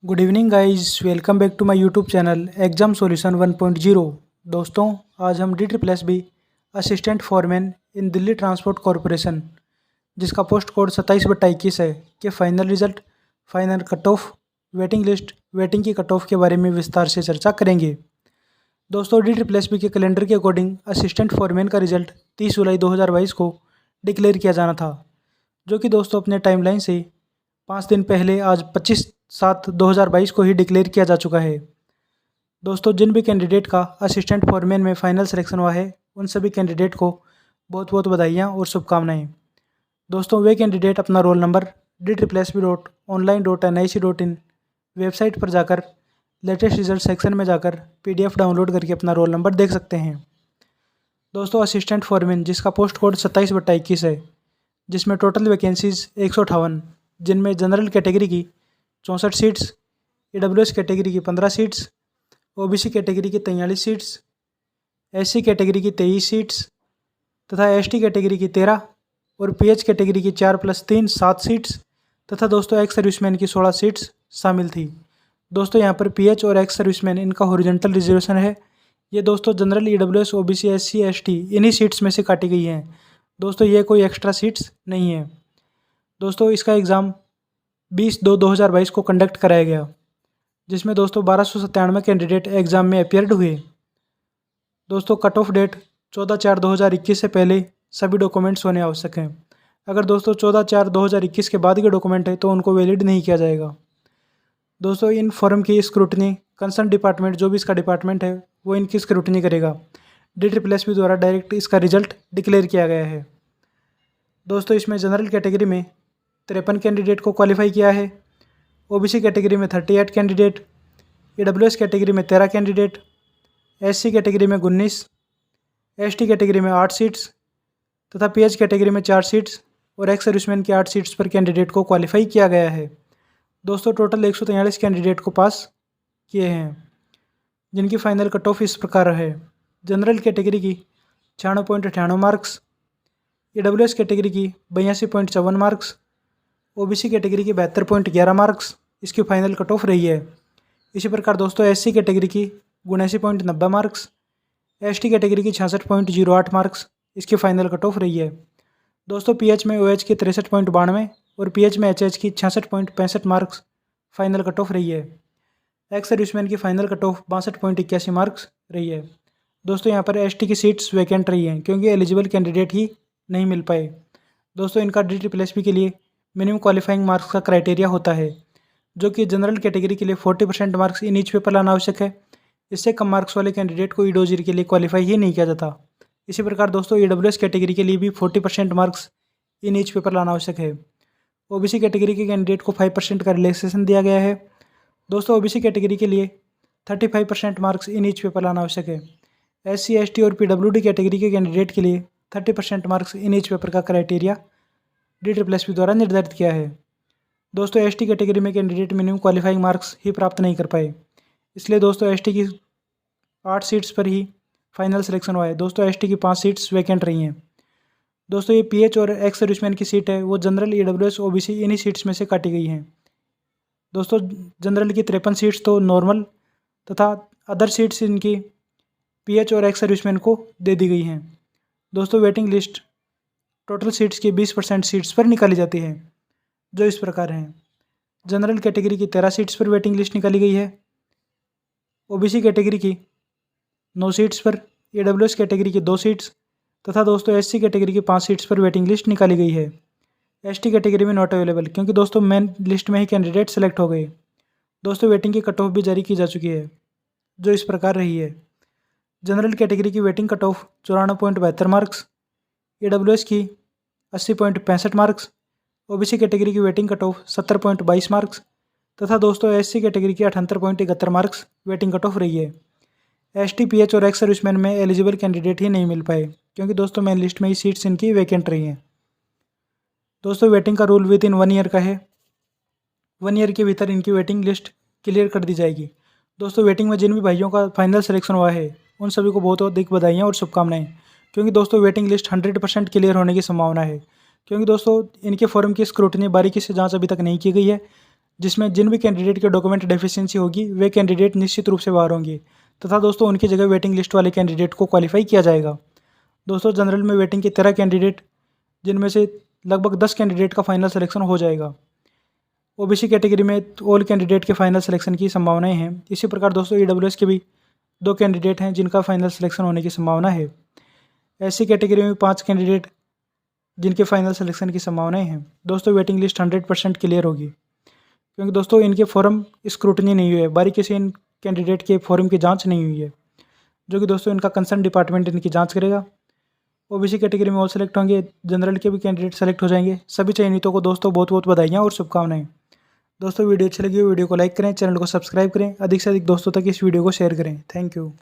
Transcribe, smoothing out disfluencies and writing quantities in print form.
Good evening guys, welcome back to my YouTube channel exam solution 1.0। दोस्तों, आज हम DSSB assistant foreman in Delhi transport corporation, जिसका post code 27/21 है, के final result, final cut off, waiting list, waiting की cut off के बारे में विस्तार से चर्चा करेंगे। दोस्तों, DSSB के कैलेंडर के अकॉर्डिंग असिस्टेंट फॉरमैन का रिजल्ट 30 जुलाई 2022 को डिक्लेयर किया जाना था, जो कि दोस्तों अपने टाइमलाइन से 5 दिन पहले आज 25/7/2022 को ही डिक्लेयर किया जा चुका है। दोस्तों, जिन भी कैंडिडेट का असिस्टेंट फॉरमैन में फाइनल सिलेक्शन हुआ है, उन सभी कैंडिडेट को बहुत बहुत बधाइयाँ और शुभकामनाएं। दोस्तों, वे कैंडिडेट अपना रोल नंबर DSSB.online.nic.in वेबसाइट पर जाकर लेटेस्ट रिजल्ट सेक्शन में जाकर PDF डाउनलोड करके अपना रोल नंबर देख सकते हैं। दोस्तों, असिस्टेंट फॉरमैन जिसका पोस्ट कोड 27/21 है, जिसमें टोटल वैकेंसीज 158, जिनमें जनरल कैटेगरी की 64 सीट्स, EWS कैटेगरी की 15 सीट्स, OBC कैटेगरी की 43 सीट्स, SC कैटेगरी की 23 सीट्स तथा ST कैटेगरी की 13 और PH कैटेगरी की 4+3 7 सीट्स तथा दोस्तों एक्स सर्विसमैन की 16 सीट्स शामिल थी। दोस्तों, यहाँ पर PH और एक्स सर्विसमैन इनका हॉरिजॉन्टल रिजर्वेशन है। ये दोस्तों general, EWS, OBC, SC, ST इन्हीं सीट्स में से काटी गई हैं। दोस्तों, ये कोई एक्स्ट्रा सीट्स नहीं है। दोस्तों, इसका एग्ज़ाम 20/2/2022 को कंडक्ट कराया गया, जिसमें दोस्तों 1297 कैंडिडेट एग्ज़ाम में अपियर्ड हुए। दोस्तों, कट ऑफ डेट 14/4/2021 से पहले सभी डॉक्यूमेंट्स होने आवश्यक हैं। अगर दोस्तों 14/4/2021 के बाद के डॉक्यूमेंट है तो उनको वैलिड नहीं किया जाएगा। दोस्तों, इन फॉर्म की स्क्रूटनी कंसर्न डिपार्टमेंट, जो भी इसका डिपार्टमेंट है, वो इनकी स्क्रूटनी करेगा। DSSB द्वारा डायरेक्ट इसका रिजल्ट डिक्लेयर किया गया है। दोस्तों, इसमें जनरल कैटेगरी में 53 कैंडिडेट को क्वालिफाई किया है, OBC कैटेगरी में 38 कैंडिडेट, EWS कैटेगरी में 13 कैंडिडेट, SC कैटेगरी में 19, ST कैटेगरी में 8 सीट्स तथा PH कैटेगरी में 4 सीट्स और एक्स सर्विसमैन की 8 सीट्स पर कैंडिडेट को क्वालिफाई किया गया है। दोस्तों, टोटल 143 कैंडिडेट को पास किए हैं, जिनकी फाइनल कट ऑफ इस प्रकार है। जनरल कैटेगरी की 96.98 मार्क्स, EWS कैटेगरी की 82.54 मार्क्स, OBC कैटेगरी की 72.11 मार्क्स इसकी फाइनल कट ऑफ रही है। इसी प्रकार दोस्तों SC कैटेगरी की 79.90 मार्क्स, ST कैटेगरी की 66.08 मार्क्स इसकी फाइनल कट ऑफ रही है। दोस्तों, PH में OH की 63.92 और PH में HH की 66.65 मार्क्स फाइनल कट ऑफ रही है। एक्स सर्विसमैन की फाइनल कट ऑफ 62.81 मार्क्स रही है। दोस्तों, यहाँ पर ST की सीट्स वैकेंट रही हैं क्योंकि एलिजिबल कैंडिडेट ही नहीं मिल पाए। दोस्तों, इनका DSSB के लिए मिनिमम क्वालिफाइंग मार्क्स का क्राइटेरिया होता है, जो कि जनरल कैटेगरी के लिए 40% मार्क्स इन ईच पेपर लाना आवश्यक है। इससे कम मार्क्स वाले कैंडिडेट को EDOGIR के लिए क्वालिफाई ही नहीं किया जाता। इसी प्रकार दोस्तों EWS कैटेगरी के लिए भी 40% मार्क्स इन ईच पेपर लाना आवश्यक है। OBC कैटेगरी के कैंडिडेट को 5% का रिलैक्सेशन दिया गया है। दोस्तों, OBC कैटेगरी के लिए 35% मार्क्स इन ईच पेपर लाना आवश्यक है। SC, ST और PWD कैटेगरी के कैंडिडेट के लिए 30% मार्क्स इन ईच पेपर का क्राइटेरिया DSSB द्वारा निर्धारित किया है। दोस्तों, ST कैटेगरी में कैंडिडेट मिनिमम क्वालिफाइंग मार्क्स ही प्राप्त नहीं कर पाए, इसलिए दोस्तों ST की 8 सीट्स पर ही फाइनल सिलेक्शन हुआ है। दोस्तों, ST की 5 सीट्स वैकेंट रही हैं। दोस्तों, ये PH और एक्स सर्विसमैन की सीट है, वो जनरल, EWS, OBC इन्हीं सीट्स में से काटी गई हैं। दोस्तों, जनरल की 53 सीट्स तो नॉर्मल तथा अदर सीट्स इनकी PH और एक्स सर्विसमैन को दे दी गई हैं। दोस्तों, वेटिंग लिस्ट टोटल सीट्स की 20% सीट्स पर निकाली जाती है, जो इस प्रकार हैं। जनरल कैटेगरी की 13 सीट्स पर वेटिंग लिस्ट निकाली गई है, OBC कैटेगरी की 9 सीट्स पर, EWS कैटेगरी की 2 सीट्स तथा दोस्तों SC कैटेगरी की 5 सीट्स पर वेटिंग लिस्ट निकाली गई है। ST कैटेगरी में नॉट अवेलेबल, क्योंकि दोस्तों मेन लिस्ट में ही कैंडिडेट सेलेक्ट हो गए। दोस्तों, वेटिंग की कट ऑफ भी जारी की जा चुकी है, जो इस प्रकार रही है। जनरल कैटेगरी की waiting cut off 94.72 marks, EWS की 80.65 मार्क्स, OBC कैटेगरी की वेटिंग कट ऑफ 70.22 मार्क्स तथा दोस्तों SC कैटेगरी की 78.71 मार्क्स वेटिंग कट ऑफ रही है। ST, PH और एक्स सर्विसमैन में एलिजिबल कैंडिडेट ही नहीं मिल पाए, क्योंकि दोस्तों मेन लिस्ट में ही सीट्स इनकी वैकेंट रही हैं। दोस्तों, वेटिंग का रूल विद इन 1 ईयर का है। 1 ईयर के भीतर इनकी वेटिंग लिस्ट क्लियर कर दी जाएगी। दोस्तों, वेटिंग में जिन भी भाइयों का फाइनल सिलेक्शन हुआ है, उन सभी को बहुत अधिक बधाइयाँ और शुभकामनाएं, क्योंकि दोस्तों वेटिंग लिस्ट 100% क्लियर होने की संभावना है। क्योंकि दोस्तों इनके फॉर्म की स्क्रूटनी बारीकी से जांच अभी तक नहीं की गई है। जिसमें जिन भी कैंडिडेट के डॉक्यूमेंट डेफिशिएंसी होगी वे कैंडिडेट निश्चित रूप से बाहर होंगे तथा दोस्तों उनकी जगह वेटिंग लिस्ट वाले कैंडिडेट को क्वालिफाई किया जाएगा। दोस्तों जनरल में वेटिंग के 13 कैंडिडेट, जिनमें से लगभग 10 कैंडिडेट का फाइनल सिलेक्शन हो जाएगा। ओबीसी कैटेगरी में ऑल कैंडिडेट के फाइनल सिलेक्शन की संभावनाएं हैं। इसी प्रकार दोस्तों ईडब्ल्यूएस के भी 2 कैंडिडेट हैं जिनका फाइनल सिलेक्शन होने की संभावना है। एससी कैटेगरी में 5 कैंडिडेट जिनके फाइनल सिलेक्शन की संभावनाएं हैं। दोस्तों वेटिंग लिस्ट 100% क्लियर होगी, क्योंकि दोस्तों इनके फॉर्म स्क्रूटनी नहीं हुई है, बारीकी से इन कैंडिडेट के फॉर्म की जांच नहीं हुई है, जो कि दोस्तों इनका कंसर्न डिपार्टमेंट इनकी जांच करेगा। ओबीसी कैटेगरी में ऑल सेलेक्ट होंगे, जनरल के भी कैंडिडेट सेलेक्ट हो जाएंगे। सभी चयनितों को दोस्तों बहुत बहुत बधाइयाँ और शुभकामनाएं। दोस्तों वीडियो अच्छी लगी हो वीडियो को लाइक करें, चैनल को सब्सक्राइब करें, अधिक से अधिक दोस्तों तक इस वीडियो को शेयर करें। Thank you.